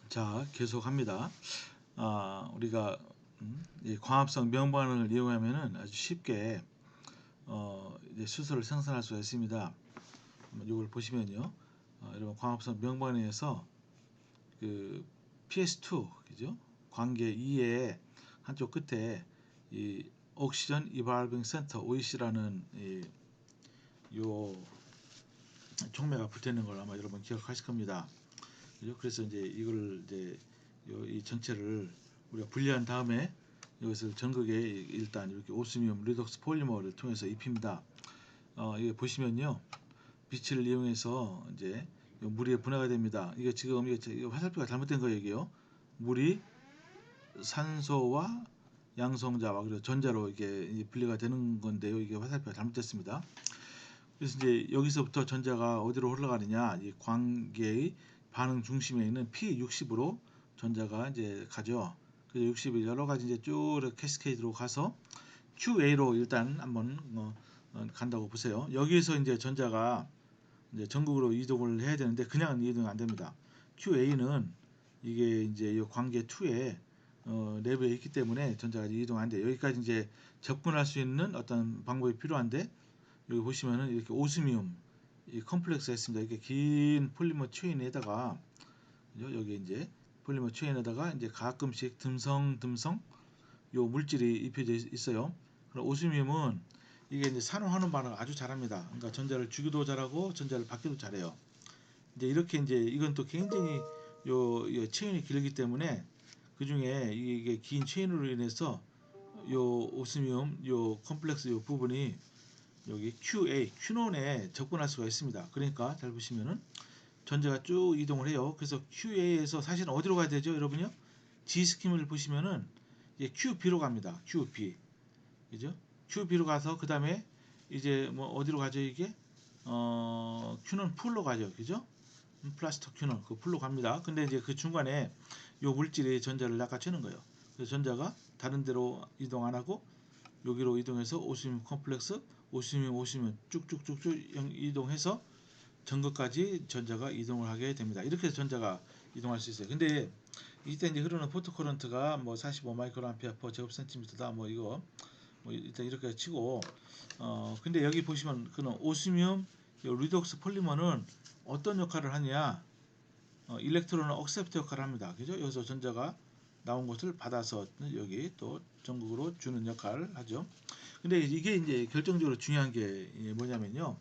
자, 계속합니다. 우리가 이 광합성 명반을 이용하면은 아주 쉽게 이제 수소를 생산할 수가 있습니다. 이걸 보시면요, 여러분 광합성 명반에서 그 PS2, 그죠? 관계 2의 한쪽 끝에 이 옥시전 이발빙 센터 OEC라는 요 촉매가 붙어 있는 걸 아마 여러분 기억하실 겁니다. 그죠? 그래서 이제 이걸 이제 이 전체를 우리가 분리한 다음에 이것을 전극에 일단 이렇게 오스미움 리독스 폴리머를 통해서 입힙니다. 이게 보시면요, 빛을 이용해서 이제 물이 분해가 됩니다. 이게 지금 이게 화살표가 잘못된 거예요. 이게요. 물이 산소와 양성자와 그리고 전자로 이게 분리가 되는 건데요. 이게 화살표가 잘못됐습니다. 그래서 이제 여기서부터 전자가 어디로 흘러가느냐, 이 광계의 반응 중심에 있는 P60으로 전자가 이제 가죠. 그래서 60이 여러 가지 이제 쭉 캐스케이드로 가서 QA로 일단 한번 간다고 보세요. 여기에서 이제 전자가 이제 전극으로 이동을 해야 되는데 그냥 이동 안 됩니다. QA는 이게 이제 이 관계 2에 내부에 있기 때문에 전자가 이동 안 돼요. 여기까지 이제 접근할 수 있는 어떤 방법이 필요한데, 여기 보시면은 이렇게 오스미움 이 컴플렉스가 있습니다. 이렇게 긴 폴리머 체인에다가, 여기 이제 폴리머 체인에다가 이제 가끔씩 듬성 요 물질이 입혀져 있어요. 그럼 오스미움은 이게 이제 산화하는 반응을 아주 잘합니다. 그러니까 전자를 주기도 잘하고 전자를 받기도 잘해요. 이제 이렇게 이제 이건 또 굉장히 요 체인이 길기 때문에 그 중에 이게 긴 체인으로 인해서 요 오스미움 요 컴플렉스 요 부분이 여기 QA, Q논에 접근할 수가 있습니다. 그러니까 잘 보시면은 전자가 쭉 이동을 해요. 그래서 QA에서 사실은 어디로 가야 되죠, 여러분요? G 스킴을 보시면은 이제 QB로 갑니다. QB, 그죠? QB로 가서 그 다음에 이제 뭐 어디로 가죠 이게? Q는 풀로 가죠, 그죠? 플라스틱 Q는 그 풀로 갑니다. 근데 이제 그 중간에 요 물질이 전자를 낚아채는 거예요. 그래서 전자가 다른 데로 이동 안 하고 여기로 이동해서 오스미움 컴플렉스, 오스미움 쭉쭉쭉쭉 이동해서 전극까지 전자가 이동을 하게 됩니다. 이렇게 해서 전자가 이동할 수 있어요. 근데 이때 이제 흐르는 포토 커런트가 뭐 45 마이크로 암페어 퍼 제곱 센티미터다. 뭐 이거 뭐 일단 이렇게 치고, 근데 여기 보시면 그는 오스미움 리독스 폴리머는 어떤 역할을 하냐? 일렉트론은 억셉트 역할을 합니다. 그죠? 여기서 전자가 나온 것을 받아서 여기 또 전극으로 주는 역할을 하죠. 근데 이게 이제 결정적으로 중요한 게 뭐냐면요.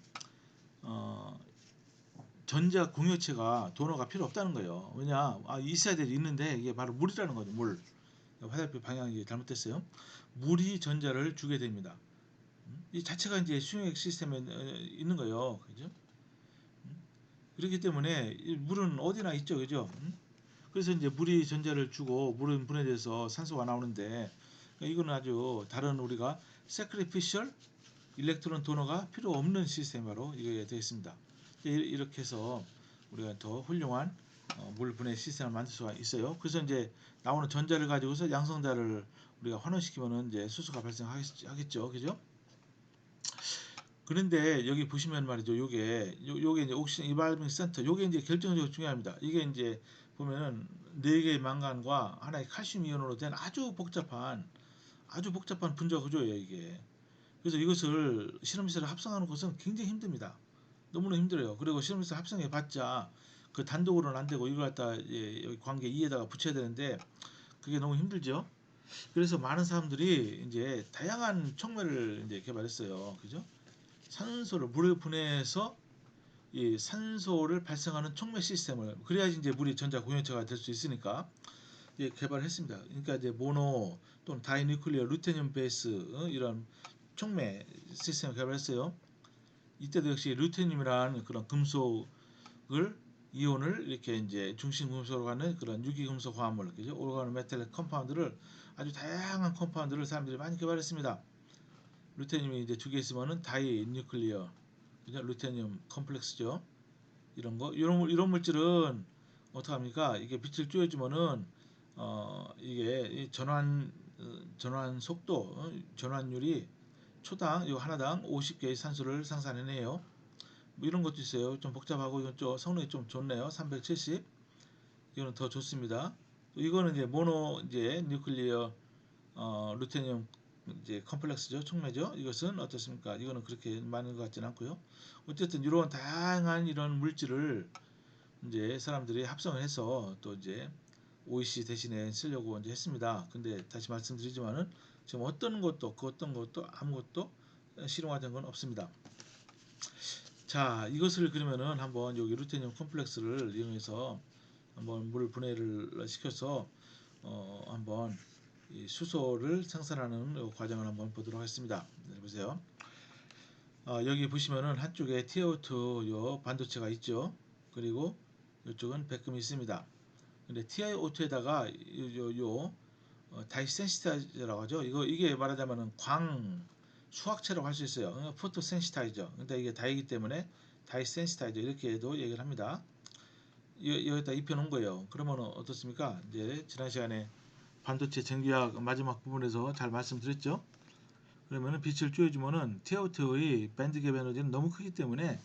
어, 전자 공유체가 도너가 필요 없다는 거예요. 왜냐? 있어야 될 있는데 이게 바로 물이라는 거죠. 물. 화살표 방향이 잘못됐어요. 물이 전자를 주게 됩니다. 이 자체가 이제 수용액 시스템에 있는 거예요. 그죠? 그렇기 때문에 물은 어디나 있죠. 그죠? 그래서 이제 물이 전자를 주고 물은 분해돼서 산소가 나오는데, 이거는 아주 다른 우리가 sacrificial 일렉트론 도너가 필요 없는 시스템으로 이게 되어 있습니다. 이렇게 해서 우리가 더 훌륭한 물 분해 시스템을 만들 수가 있어요. 그래서 이제 나오는 전자를 가지고서 양성자를 우리가 환원시키면은 이제 수소가 발생하겠죠, 그죠? 그런데 여기 보시면 말이죠, 요게 이제 옥시전 이발빙 센터, 요게 이제 결정적으로 중요합니다. 이게 이제 보면은 네 개의 망간과 하나의 칼슘 이온으로 된 아주 복잡한 분자 구조예요, 이게. 그래서 이것을 실험실에 합성하는 것은 굉장히 힘듭니다. 너무나 힘들어요. 그리고 실험실에 합성해 봤자 그 단독으로는 안 되고 이걸 갖다 여기 관계 2에다가 붙여야 되는데 그게 너무 힘들죠. 그래서 많은 사람들이 이제 다양한 촉매를 이제 개발했어요. 그죠? 산소를 물에 분해해서 이 산소를 발생하는 촉매 시스템을, 그래야지 이제 물이 전자 공유체가 될 수 있으니까 개발했습니다. 그러니까 이제 모노 또는 다이뉴클리어 루테늄 베이스 이런 촉매 시스템을 개발했어요. 이때도 역시 루테늄이라는 그런 금속을 이온을 이렇게 이제 중심 금속으로 하는 그런 유기금속 화합물, 그죠? 오르가노 메탈 컴파운드를, 아주 다양한 컴파운드를 사람들이 많이 개발했습니다. 루테늄이 이제 두 개 있으면은 다이 뉴클리어, 그죠? 루테늄 컴플렉스죠. 이런 물질은 어떻게 합니까? 이게 빛을 쬐어주면은 이게 전환 속도, 전환율이 초당 이거 하나당 50개의 산소를 상산해내요. 뭐 이런 것도 있어요. 좀 복잡하고 이건 좀 성능이 좀 좋네요. 370. 이거는 더 좋습니다. 또 이거는 이제 모노 이제 뉴클리어 루테늄 이제 컴플렉스죠. 촉매죠. 이것은 어떻습니까? 이거는 그렇게 많은 것 같지는 않고요. 어쨌든 이런 다양한 이런 물질을 이제 사람들이 합성을 해서 또 이제 OEC 대신에 쓰려고 이제 했습니다. 근데 다시 말씀드리지만은 지금 어떤 것도 그 어떤 것도 아무것도 실용화된 건 없습니다. 자, 이것을 그러면은 한번 여기 루테늄 컴플렉스를 이용해서 한번 물 분해를 시켜서 한번 이 수소를 생산하는 과정을 한번 보도록 하겠습니다. 보세요. 여기 보시면은 한쪽에 TiO2 요 반도체가 있죠. 그리고 이쪽은 백금이 있습니다. 근데 TiO2에다가 다이 센시타이저라고 하죠. 이게 말하자면은 광 수학체라고 할 수 있어요. 포토 센시타이저. 근데 이게 다이기 때문에 다이 센시타이저 이렇게도 얘기를 합니다. 여기다 입혀 놓은 거예요. 그러면 어떻습니까? 이제 지난 시간에 반도체 전기학 마지막 부분에서 잘 말씀드렸죠. 그러면은 빛을 쬐어주면은 TiO2의 밴드갭 에너지는 너무 크기 때문에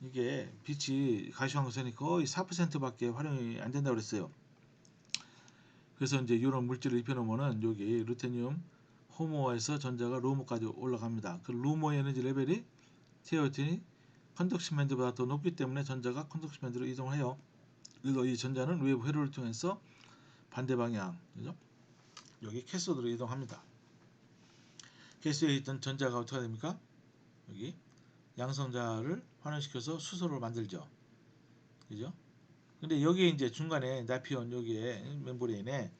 이게 빛이 가시광선이 거의 4%밖에 활용이 안 된다고 그랬어요. 그래서 이제 이런 물질을 입혀놓으면은 여기 루테늄 호모에서 전자가 루모까지 올라갑니다. 그 루모 에너지 레벨이 TiO2 컨덕션 밴드보다 더 높기 때문에 전자가 컨덕션 밴드로 이동을 해요. 그래서 이 전자는 외부 회로를 통해서 반대 방향, 그죠? 여기 캐소드로 이동합니다. 캐소드에 있던 전자가 어떻게 됩니까? 여기 양성자를 환원시켜서 수소를 만들죠. 그죠? 근데 여기에 이제 중간에 나피온 여기에 멤브레인에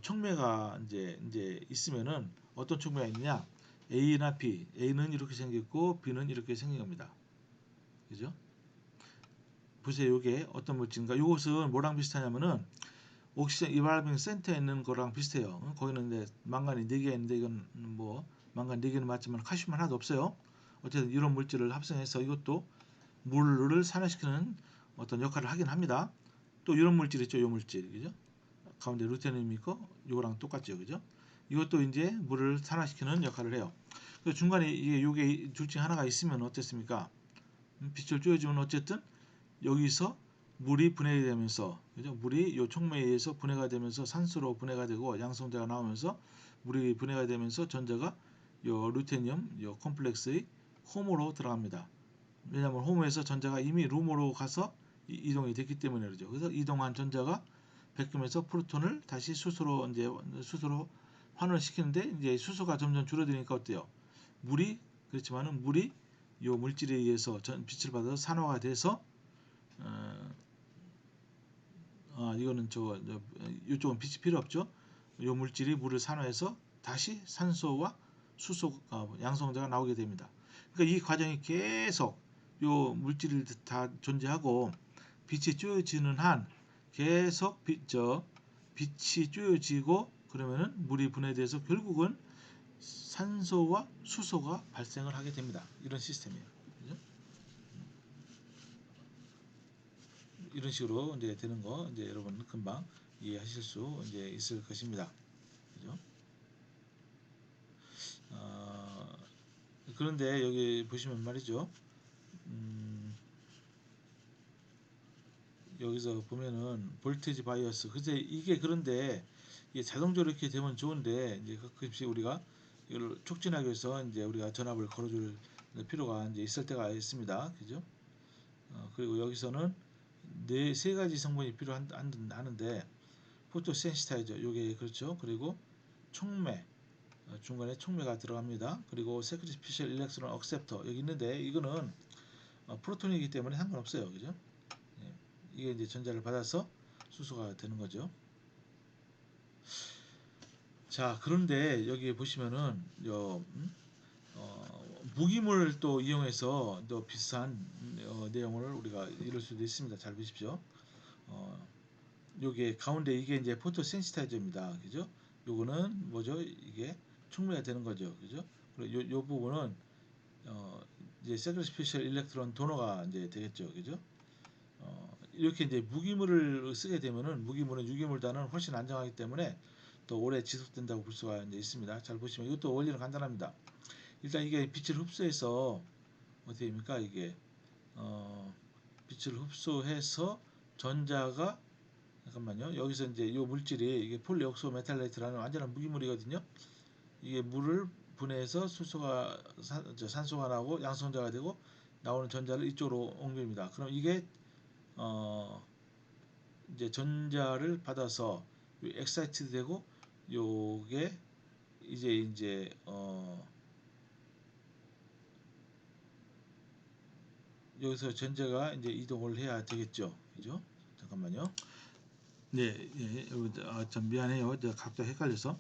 촉매가 이제 있으면은 어떤 촉매가 있냐? A나 B, A는 이렇게 생겼고 B는 이렇게 생긴 겁니다. 그죠? 보세요, 이게 어떤 물질인가? 이것은 뭐랑 비슷하냐면은 옥시전 이발빙 센터에 있는 거랑 비슷해요. 거기는 이제 망간이 4개 있는데 이건 뭐 망간 4개는 맞지만 칼슘 하나도 없어요. 어쨌든 이런 물질을 합성해서 이것도 물을 산화시키는 어떤 역할을 하긴 합니다. 또 이런 물질 있죠, 이 물질, 그죠? 가운데 루테늄이 있고 이거랑 똑같죠, 그죠? 이것도 이제 물을 산화시키는 역할을 해요. 그 중간에 이게 요게 둘 중에 하나가 있으면 어땠습니까? 빛을 쬐어주면 어쨌든 여기서 물이 분해되면서, 그죠? 물이 요 촉매에 의해서 분해가 되면서 산소로 분해가 되고 양성자가 나오면서 물이 분해가 되면서 전자가 요 루테늄 요 컴플렉스의 홈으로 들어갑니다. 왜냐하면 홈에서 전자가 이미 룸으로 가서 이동이 됐기 때문에 그러죠. 그래서 이동한 전자가 백금에서 프로톤을 다시 수소로 환원시키는데 이제 수소가 점점 줄어드니까 어때요? 물이 그렇지만은 물이 이 물질에 의해서 빛을 받아서 산화가 돼서 이거는 이쪽은 빛이 필요 없죠. 이 물질이 물을 산화해서 다시 산소와 수소 양성자가 나오게 됩니다. 그러니까 이 과정이 계속 요 물질이 다 존재하고 빛이 쪼여지는 한 계속 빛이 쪼여지고 그러면은 물이 분해돼서 결국은 산소와 수소가 발생을 하게 됩니다. 이런 시스템이에요. 그죠? 이런 식으로 이제 되는 거 이제 여러분 금방 이해하실 수 이제 있을 것입니다. 그죠? 어, 그런데 여기 보시면 말이죠. 여기서 보면은 볼테지 바이어스. 글쎄 이게 그런데 이게 자동적으로 이렇게 되면 좋은데 이제 가끔씩 우리가 이걸 촉진하기 위해서 이제 우리가 전압을 걸어줄 필요가 이제 있을 때가 있습니다. 그죠? 그리고 여기서는 세 가지 성분이 필요하는데 포토 센시타이저 요게 그렇죠. 그리고 촉매 중간에 촉매가 들어갑니다. 그리고 세크리피셜 일렉트론 억셉터 여기 있는데 이거는 프로톤이기 때문에 상관없어요. 그죠? 예, 이게 이제 전자를 받아서 수소가 되는 거죠. 자, 그런데 여기 보시면은 무기물을 또 이용해서 또 비슷한 내용을 우리가 이룰 수도 있습니다. 잘 보십시오. 어, 요게 가운데 이게 이제 포토 센시타이저입니다. 그죠? 요거는 뭐죠? 이게 촉매가 되는 거죠. 그죠? 그리고 요 부분은 이제 세크리피셜 일렉트론 도너가 이제 되겠죠. 그죠? 이렇게 이제 무기물을 쓰게 되면은 무기물은 유기물보다는 훨씬 안정하기 때문에 또 오래 지속된다고 볼 수가 이제 있습니다. 잘 보시면 이것도 원리는 간단합니다. 일단 이게 빛을 흡수해서 어떻게 됩니까? 이게 빛을 흡수해서 전자가 잠깐만요. 여기서 이제 이 물질이 이게 폴리옥소 메탈레이트라는 완전한 무기물이거든요. 이게 물을 분해해서 수소가 산소가 나오고 양성자가 되고 나오는 전자를 이쪽으로 옮깁니다. 그럼 이게 어 이제 전자를 받아서 엑사이티드 되고 요게 이제 여기서 전자가 이제 이동을 해야 되겠죠. 그죠? 잠깐만요. 네, 예, 좀 미안해요. 제가 각도 헷갈려서.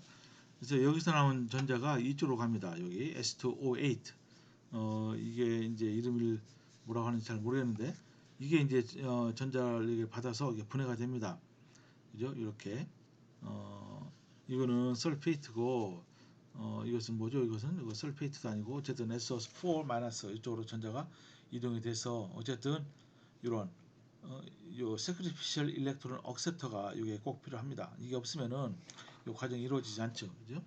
그래서 여기서 나온 전자가 이쪽으로 갑니다. 여기 S2O8. 이게 이제 이름을 뭐라고 하는지 잘 모르겠는데 이게 이제 전자를 받아서 이게 분해가 됩니다. 그죠? 이렇게 이거는 설페이트고 이것은 뭐죠? 이거 설페이트도 아니고 어쨌든 SO4 마이너스 이쪽으로 전자가 이동이 돼서 어쨌든 이런 요 세크리피셜 일렉트론 억셉터가 이게 꼭 필요합니다. 이게 없으면은 이 과정이 이루어지지 않죠. 그죠?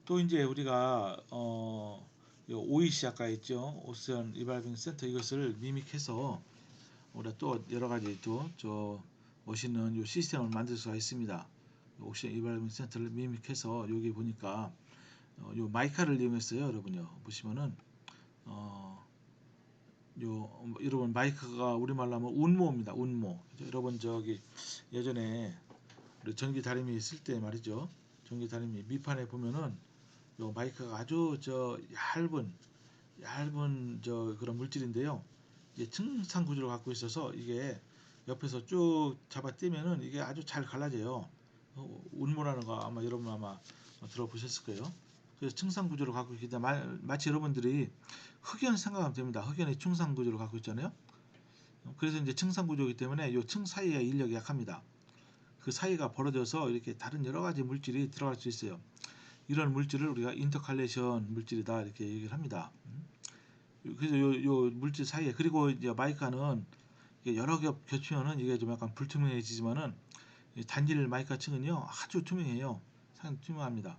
또 이제 우리가 요 OEC 아까 있죠. 오션 리발빙 센터 이것을 미믹해서 우리가 또 여러 가지 또 저 멋있는 요 시스템을 만들 수가 있습니다. 오션 리발빙 센터를 미믹해서 여기 보니까 요 마이카를 이용했어요. 여러분요. 보시면은 여러분 마이크가 우리말로 하면 운모입니다. 운모. 그죠? 여러분 저기 예전에 우리 전기 다리미 쓸 때 말이죠. 전기 다리미 밑판에 보면은 요 마이크가 아주 저 얇은 저 그런 물질인데요. 이게 층상 구조를 갖고 있어서 이게 옆에서 쭉 잡아 떼면은 이게 아주 잘 갈라져요. 운모라는 거 아마 여러분 아마 들어보셨을 거예요. 그래서 층상 구조를 갖고 있기 때문에 마치 여러분들이 흑연 생각하면 됩니다. 흑연의 층상 구조를 갖고 있잖아요. 그래서 이제 층상 구조이기 때문에 이 층 사이에 인력이 약합니다. 그 사이가 벌어져서 이렇게 다른 여러 가지 물질이 들어갈 수 있어요. 이런 물질을 우리가 인터칼레이션 물질이다 이렇게 얘기를 합니다. 그래서 요 물질 사이에 그리고 이제 마이카는 여러 겹 겹치면은 이게 좀 약간 불투명해지지만은 단일 마이카 층은요 아주 투명해요. 상당히 투명합니다.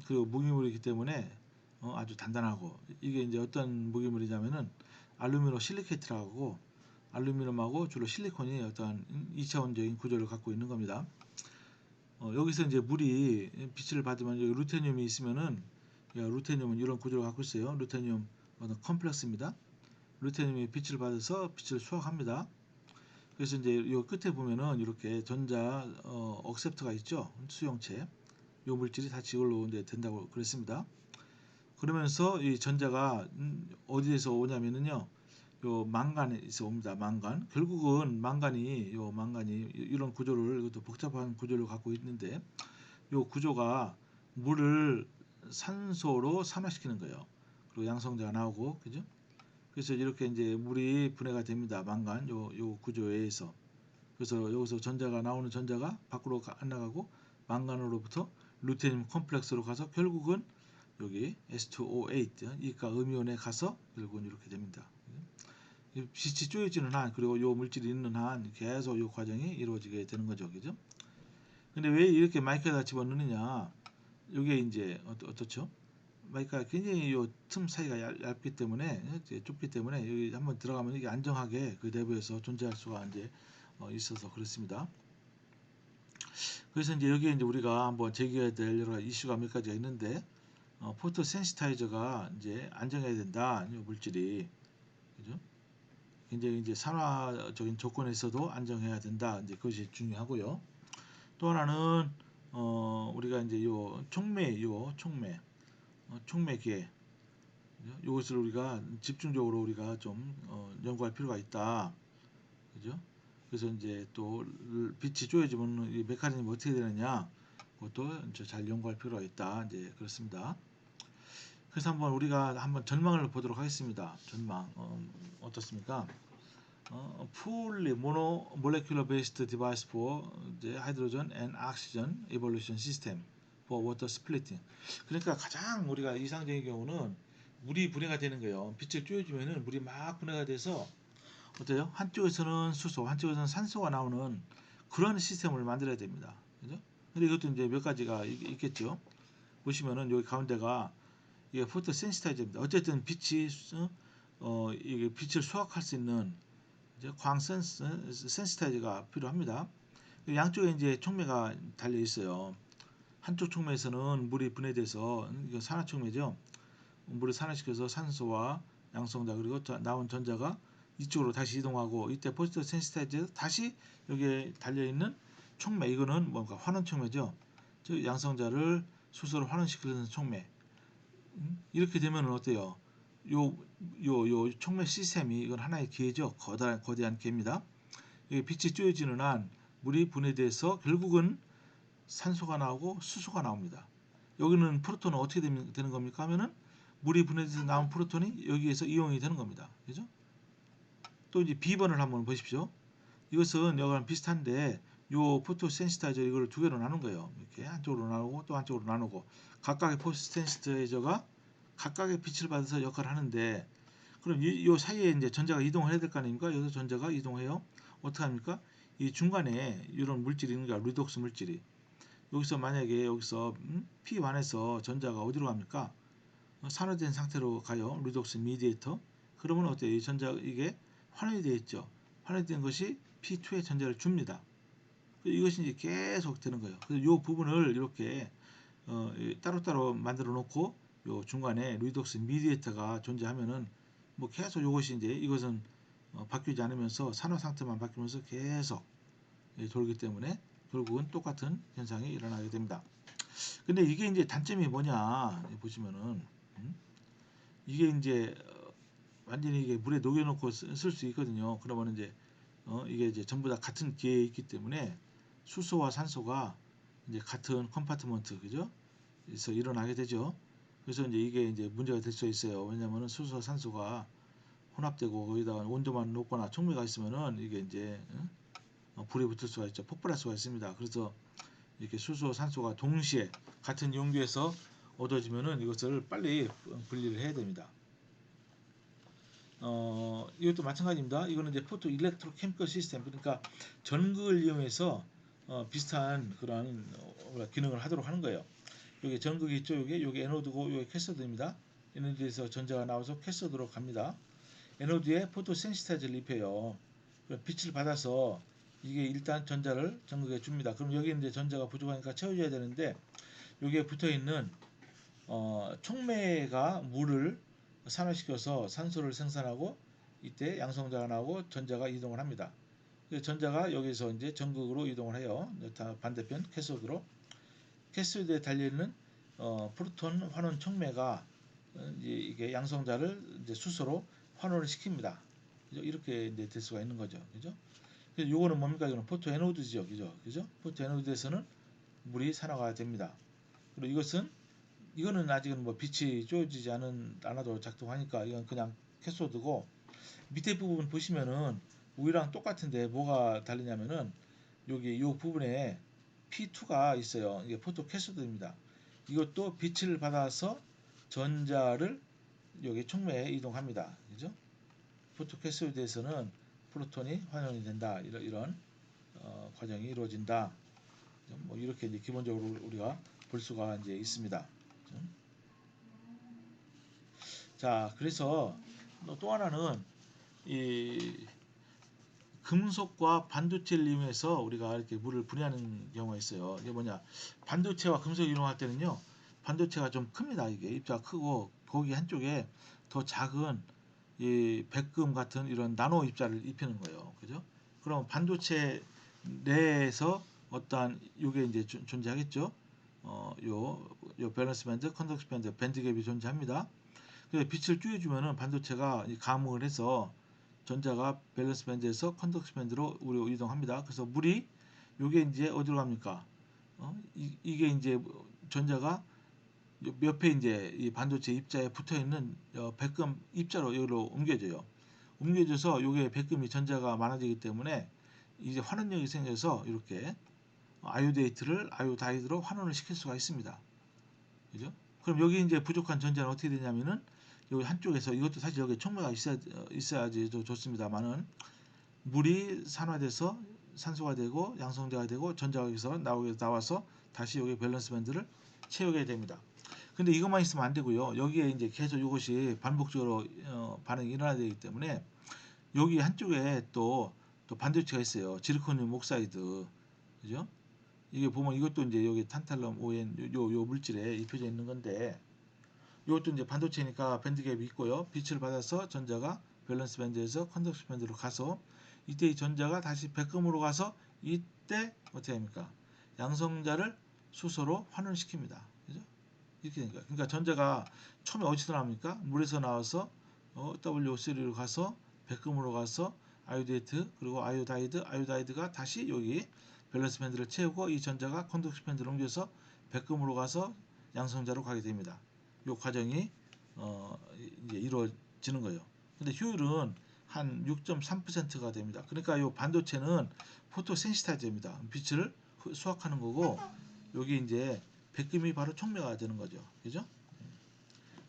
그리고 무기물이기 때문에 아주 단단하고 이게 이제 어떤 무기물이냐면은 알루미늄 실리케이트라고 하고 알루미늄하고 주로 실리콘이 어떤 2차원적인 구조를 갖고 있는 겁니다. 여기서 이제 물이 빛을 받으면 루테늄이 있으면은 루테늄은 이런 구조를 갖고 있어요. 루테늄 컴플렉스입니다. 루테늄이 빛을 받아서 빛을 수확합니다. 그래서 이제 이 끝에 보면은 이렇게 전자 억셉터가 있죠. 수용체. 이 물질이 다 이걸로 이제 된다고 그랬습니다. 그러면서 이 전자가 어디에서 오냐면은요. 요 망간에서 옵니다. 망간. 결국은 망간이 이런 구조를 이것도 복잡한 구조를 갖고 있는데 요 구조가 물을 산소로 산화시키는 거예요. 그리고 양성자가 나오고 그죠? 그래서 이렇게 이제 물이 분해가 됩니다. 망간 요 구조에 의해서. 그래서 여기서 전자가 나오는 전자가 밖으로 안 나가고 망간으로부터 루테늄 컴플렉스로 가서 결국은 여기 S2O8 이가 음이온에 가서 결국은 이렇게 됩니다. 빛이 쪼여지는 한 그리고 요 물질이 있는 한 계속 요 과정이 이루어지게 되는 거죠. 그죠? 근데 왜 이렇게 마이크에다 집어넣느냐? 이게 이제 어떻죠? 마이크가 굉장히 요 틈 사이가 얇기 때문에 좁기 때문에 여기 한번 들어가면 이게 안정하게 그 내부에서 존재할 수가 이제 있어서 그렇습니다. 그래서 이제 여기에 이제 우리가 한번 제기해야 될 여러 이슈가 몇 가지가 있는데 포토 센시타이저가 이제 안정해야 된다. 이 물질이 그죠? 굉장히 이제 산화적인 조건에서도 안정해야 된다. 이제 그것이 중요하고요. 또 하나는 우리가 이제 촉매계 이것을 우리가 집중적으로 우리가 좀 연구할 필요가 있다. 그죠? 그래서 이제 또 빛이 쪼여지면 이 메커니즘이 어떻게 되느냐 그것도 이제 잘 연구할 필요가 있다. 이제 그렇습니다. 그래서 한번 우리가 한번 전망을 보도록 하겠습니다. 전망 어떻습니까? fully monomolecular based device for the hydrogen and oxygen evolution system for water splitting. 그러니까 가장 우리가 이상적인 경우는 물이 분해가 되는 거예요. 빛을 쬐어주면은 물이 막 분해가 돼서 어때요? 한쪽에서는 수소, 한쪽에서는 산소가 나오는 그런 시스템을 만들어야 됩니다. 그죠? 근데 이것도 이제 몇 가지가 있겠죠. 보시면은 여기 가운데가 이게 포토 센시타이저입니다. 어쨌든 빛이 이게 빛을 수확할 수 있는 이제 광 센시타이저가 필요합니다. 양쪽에 이제 촉매가 달려 있어요. 한쪽 촉매에서는 물이 분해돼서 이거 산화촉매죠. 물을 산화시켜서 산소와 양성자 그리고 나온 전자가 이쪽으로 다시 이동하고 이때 포지티브 센시타이저 다시 여기에 달려 있는 촉매 이거는 뭔가 환원 촉매죠. 즉 양성자를 수소로 환원시키는 촉매. 이렇게 되면 어때요? 요 촉매 시스템이 이건 하나의 기회죠. 거대한 기회입니다. 여기 빛이 쪼여지는 한 물이 분해돼서 결국은 산소가 나오고 수소가 나옵니다. 여기는 프로톤은 어떻게 되는 겁니까? 하면은 물이 분해돼서 나온 프로톤이 여기에서 이용이 되는 겁니다. 그죠? 또 이제 B번을 한번 보십시오. 이것은 여기랑 비슷한데 요 포토 센시타이저 이걸 두 개로 나눈 거예요. 이렇게 한쪽으로 나누고 또 한쪽으로 나누고 각각의 포토 센시타이저가 각각의 빛을 받아서 역할을 하는데 그럼 이 사이에 이제 전자가 이동을 해야 될 거 아닙니까? 여기서 전자가 이동해요. 어떻게 합니까? 이 중간에 이런 물질이 있는 거야. 리독스 물질이. 여기서 만약에 여기서 P1에서 전자가 어디로 갑니까? 산화된 상태로 가요. 리독스 미디에이터. 그러면 어때요? 이 전자 이게 환원이 되어 있죠. 환원된 것이 P2에 전자를 줍니다. 이것이 이제 계속 되는 거예요. 그래서 이 부분을 이렇게 따로따로 만들어 놓고 요 중간에 리독스 미디에이터가 존재하면은 뭐 계속 이것이 이제 이것은 바뀌지 않으면서 산화 상태만 바뀌면서 계속 돌기 때문에 결국은 똑같은 현상이 일어나게 됩니다. 근데 이게 이제 단점이 뭐냐 보시면은 이게 이제 완전히 이게 물에 녹여놓고 쓸 수 있거든요. 그러면 이제 이게 이제 전부 다 같은 기회에 있기 때문에 수소와 산소가 이제 같은 컴파트먼트 그죠? 그래서 일어나게 되죠. 그래서 이제 이게 이제 문제가 될 수 있어요. 왜냐하면 수소와 산소가 혼합되고 거기다 온도만 높거나 촉매가 있으면은 이게 이제 불이 붙을 수가 있죠. 폭발할 수가 있습니다. 그래서 이렇게 수소와 산소가 동시에 같은 용기에서 얻어지면은 이것을 빨리 분리를 해야 됩니다. 이것도 마찬가지입니다. 이거는 이제 포토 일렉트로케미컬 시스템 그러니까 전극을 이용해서 비슷한 그런 기능을 하도록 하는 거예요. 여기 전극이 있죠. 여기 에노드고 여기 캐서드입니다. 에노드에서 전자가 나와서 캐서드로 갑니다. 에노드에 포토 센시타이저를 입혀요. 빛을 받아서 이게 일단 전자를 전극에 줍니다. 그럼 여기 이제 전자가 부족하니까 채워줘야 되는데 여기에 붙어 있는 촉매가 물을 산화시켜서 산소를 생산하고 이때 양성자가 나오고 전자가 이동을 합니다. 전자가 여기서 이제 전극으로 이동을 해요. 반대편 캐소드로. 캐소드에 달려있는 프로톤 환원 촉매가 이게 양성자를 이제 수소로 환원을 시킵니다. 그죠? 이렇게 이제 될 수가 있는 거죠. 그죠? 그래서 요거는 뭡니까? 이거는 포토 에노드죠. 그죠? 포토 에노드에서는 물이 산화가 됩니다. 그리고 이거는 아직은 뭐 빛이 쪼여지지 않아도 작동하니까 이건 그냥 캐소드고 밑에 부분 보시면은 우유랑 똑같은데 뭐가 다르냐면은 여기 이 부분에 P2가 있어요. 이게 포토 캐소드입니다. 이것도 빛을 받아서 전자를 여기 촉매에 이동합니다. 그죠? 포토 캐소드에서는 프로톤이 환원이 된다. 이런 과정이 이루어진다. 뭐 이렇게 이제 기본적으로 우리가 볼 수가 이제 있습니다. 자, 그래서 또 하나는 이 금속과 반도체를 이용해서 우리가 이렇게 물을 분해하는 경우가 있어요. 이게 뭐냐? 반도체와 금속을 이용할 때는요. 반도체가 좀 큽니다. 이게 입자가 크고 거기 한쪽에 더 작은 이 백금 같은 이런 나노 입자를 입히는 거예요. 그죠? 그럼 반도체 내에서 어떠한 요게 이제 존재하겠죠. 요 밸런스 밴드, 컨덕스 밴드, 밴드 갭이 존재합니다. 그래서 빛을 쬐주면은 반도체가 감응을 해서 전자가 밸런스 밴드에서 컨덕스 밴드로 우리로 이동합니다. 그래서 물이 요게 이제 어디로 갑니까? 이게 이제 전자가 옆에 이제 이 반도체 입자에 붙어 있는 백금 입자로 여기로 옮겨져요. 옮겨져서 요게 백금이 전자가 많아지기 때문에 이제 환원력이 생겨서 이렇게 아요다이드로 환원을 시킬 수가 있습니다. 그죠? 그럼 여기 이제 부족한 전자는 어떻게 되냐면은 여기 한쪽에서 이것도 사실 여기 촉매가 있어야지 좋습니다만은 물이 산화돼서 산소가 되고 양성자가 되고 전자가 여기서 나와서 다시 여기 밸런스 밴드를 채우게 됩니다. 근데 이것만 있으면 안 되고요. 여기에 이제 계속 이것이 반복적으로 반응이 일어나야 되기 때문에 여기 한쪽에 또 반도체가 있어요. 지르코늄 옥사이드. 그죠? 이게 보면 이것도 이제 여기 탄탈럼 ON 요 물질에 입혀져 있는 건데, 이것도 이제 반도체니까 밴드갭이 있고요. 빛을 받아서 전자가 밸런스 밴드에서 컨덕션 밴드로 가서, 이때 이 전자가 다시 백금으로 가서 이때 어떻게 합니까? 양성자를 수소로 환원시킵니다. 그죠? 이렇게 되니까. 그러니까 전자가 처음에 어디서 나옵니까? 물에서 나와서 WO3로 가서 백금으로 가서 아이오데이트, 그리고 아이오다이드가 다시 여기 밸런스 밴드를 채우고 이 전자가 컨덕션 밴드를 옮겨서 백금으로 가서 양성자로 가게 됩니다. 이 과정이 이제 이루어지는 거예요. 근데 효율은 한 6.3%가 됩니다. 그러니까 이 반도체는 포토 센시타이저입니다. 빛을 수확하는 거고, 여기 이제 백금이 바로 촉매가 되는 거죠. 그죠?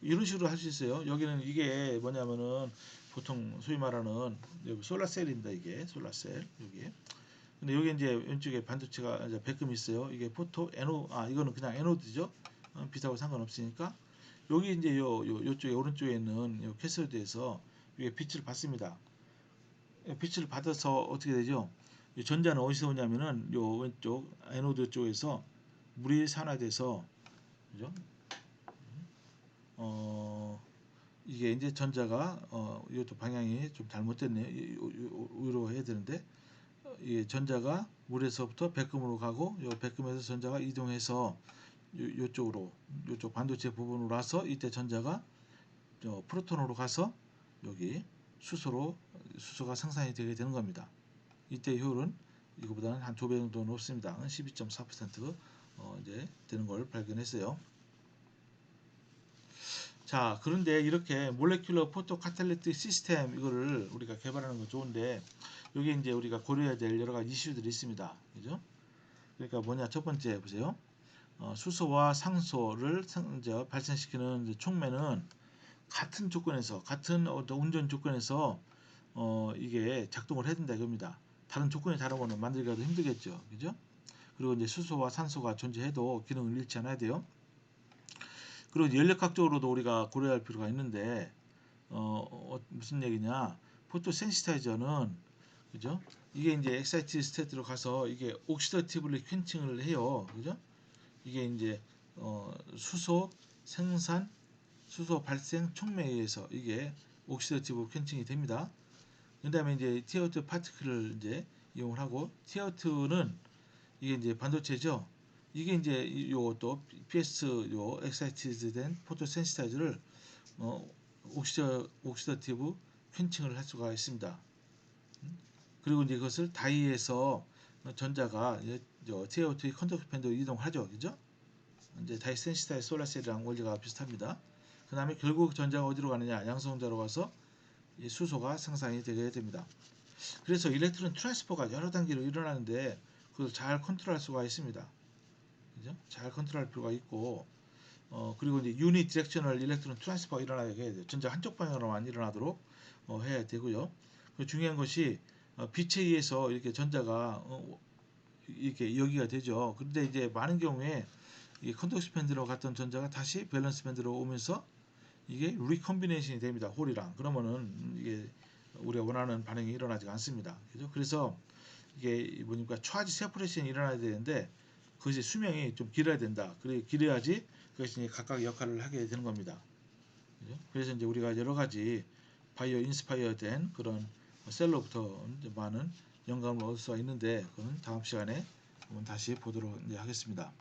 이런 식으로 할 수 있어요. 여기는 이게 뭐냐면은 보통 소위 말하는 여기 솔라셀입니다. 이게 솔라셀 여기. 근데 여기 이제 왼쪽에 반도체가 이제 백금이 있어요. 이게 포토 이거는 그냥 에노드죠. 빛하고 상관없으니까. 여기 이제 요쪽에 오른쪽에 있는 요 캐서드에서 이게 빛을 받습니다. 빛을 받아서 어떻게 되죠? 이 전자는 어디서 오냐면은 요 왼쪽 에노드 쪽에서 물이 산화돼서, 그죠? 이게 이제 전자가 이것도 방향이 좀 잘못됐네요. 위로 해야 되는데, 이 전자가 물에서부터 백금으로 가고, 요 백금에서 전자가 이동해서 요쪽으로, 요쪽 반도체 부분으로 와서 이때 전자가 프로톤으로 가서 여기 수소가 생산이 되게 되는 겁니다. 이때 효율은 이거보다는 한 2배 정도 높습니다. 12.4% 이제 되는 걸 발견했어요. 자, 그런데 이렇게 몰레큘러 포토 카탈리틱 시스템 이거를 우리가 개발하는 건 좋은데, 여기 이제 우리가 고려해야 될 여러 가지 이슈들이 있습니다. 그죠? 그러니까 뭐냐, 첫 번째 보세요. 수소와 상소를 이제 발생시키는 이제 촉매는 같은 조건에서, 같은 운전 조건에서 이게 작동을 해야 된다 이겁니다. 다른 조건이 다르면 만들기가 더 힘들겠죠. 그죠? 그리고 이제 수소와 산소가 존재해도 기능을 잃지 않아야 돼요. 그리고 연력학적으로도 우리가 고려할 필요가 있는데, 무슨 얘기냐? 포토 센시타이저는, 그죠? 이게 이제 엑사이티드 스테이트로 가서 이게 옥시더티브리 퀸칭을 해요. 그죠? 이게 이제 수소 생산, 수소 발생 촉매에 의해서 이게 옥시더티브 퀸칭이 됩니다. 그다음에 이제 티어2 파티클을 이제 이용을 하고, 티어2는 이게 이제 반도체죠. 이게 이제 요또 PS 엑사이티드 된 포토 센시타이저를 옥시더티브 퀸칭을 할 수가 있습니다. 그리고 이제 그것을 다이에서 전자가 TiO2 컨덕션 밴드로 이동하죠, 그죠? 이제 다이 센시타이즈 솔라셀이랑 원리가 비슷합니다. 그 다음에 결국 전자가 어디로 가느냐, 양성자로 가서 수소가 생산이 되게 됩니다. 그래서 일렉트론 트랜스퍼가 여러 단계로 일어나는데 그걸 잘 컨트롤할 수가 있습니다. 그죠? 잘 컨트롤할 필요가 있고, 그리고 이제 유니 디렉셔널 일렉트론 트랜스퍼가 일어나게 해야 돼요. 전자 한쪽 방향으로만 일어나도록 해야 되고요. 중요한 것이 빛에 의해서 이렇게 전자가 이렇게 여기가 되죠. 그런데 이제 많은 경우에 이 컨덕션 밴드로 갔던 전자가 다시 밸런스 밴드로 오면서 이게 리컨비네이션이 됩니다. 홀이랑. 그러면은 이게 우리가 원하는 반응이 일어나지 않습니다. 그죠? 그래서 이게 뭐니까 차지 세퍼레이션이 일어나야 되는데 그것이 수명이 좀 길어야 된다. 그래 길어야지 그것이 각각 역할을 하게 되는 겁니다. 그죠? 그래서 이제 우리가 여러 가지 바이오 인스파이어 된 그런 셀로부터 많은 영감을 얻을 수가 있는데, 그건 다음 시간에 한번 다시 보도록 하겠습니다.